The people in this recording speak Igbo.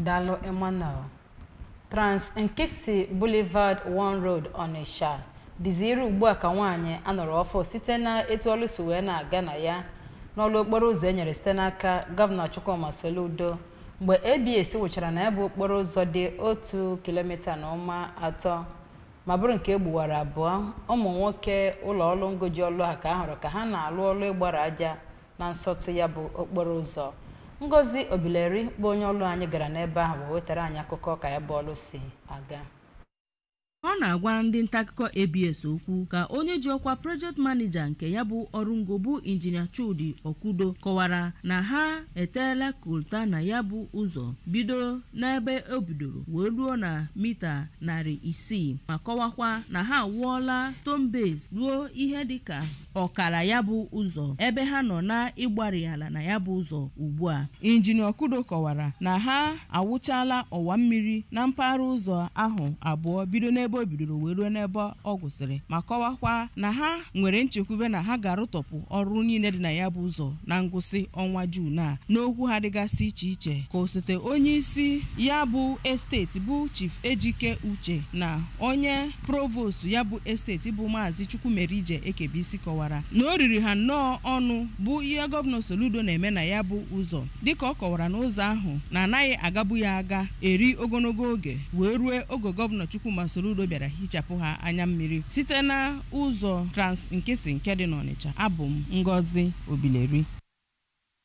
Dalo Emmanuel. Trans Nkisi Boulevard 1 Road Onitsha dịziri ugbu a ka nwaanyị anọrọ ọfọ site na etu ọlụ si wee na-aga na ya n'ọlụ okporo ụzọ enyere site n'aka Gọvanọ Chukwuma Soludo mgbe ABS wụchara na ya bụ okporo ụzọ dị 1 kilomita na ụma 3 ma bụrụ nke egbuwara abụọ. Ụmụ nwoke ụlọ ọrụ ngoji ọlụ ha ka ahụrụ ka ha na-alụ ọlụ ịgbara aja na nsọtụ ya bụ okporo ụzọ. Ngozi Obileri bụ onye ọlụ anyị gara n'ebe ahụ wetara anyị akụkọ ka ya bụ ọlụ si aga. Ọ na-agwa ndị nta akụkọ ABS okwu ka onye ji ọkwa project manager nke ya bụ ọrụ ngo bụ injinia Chudi Okudo kọwara na ha eteela kolta na ya bụ ụzọ bido n'ebe o bidoro wee ruo na mita 600 ma kọwakwa na ha awụọla tombase ruo ihe dịka ọkara ya bụ ụzọ ebe ha nọ na ịgbari ala na ya bụ ụzọ ugbu a. Injinia Okudo kọwara na ha awụchala ọwa mmiri na mpaghara ụzọ ahụ abụọ bido n'ebe o bidoro wee ruo n'ebe ọ gwụsịrị ma kọwakwa na ha nwere nchekwube na ha ga-arụtọpụ ọrụ niile dị na ya bụ ụzọ na ngwụsị ọnwa Juun a. N'okwu ha dịgasị iche iche ka osote onye isi ya bụ esteti bụ Chief Ejike Uche na onye provost ya bụ esteti bụ Maazị Chukwumerije Ekebisi kọwara na o riri ha nnọọ ọnụ bụ ihe Gọvanọ Soludo na-eme na ya bụ ụzọ dịka ọ kọwara na ụzọ ahụ na anaghị agabu ya aga eri ogologo oge wee rue oge Gọvanọ Chukwuma Soludo bịara hichapụ ha anya mmiri site na ụzọ Trans Nkisi nke dị n'Ọnịcha. Abụ m Ngozi Obileri.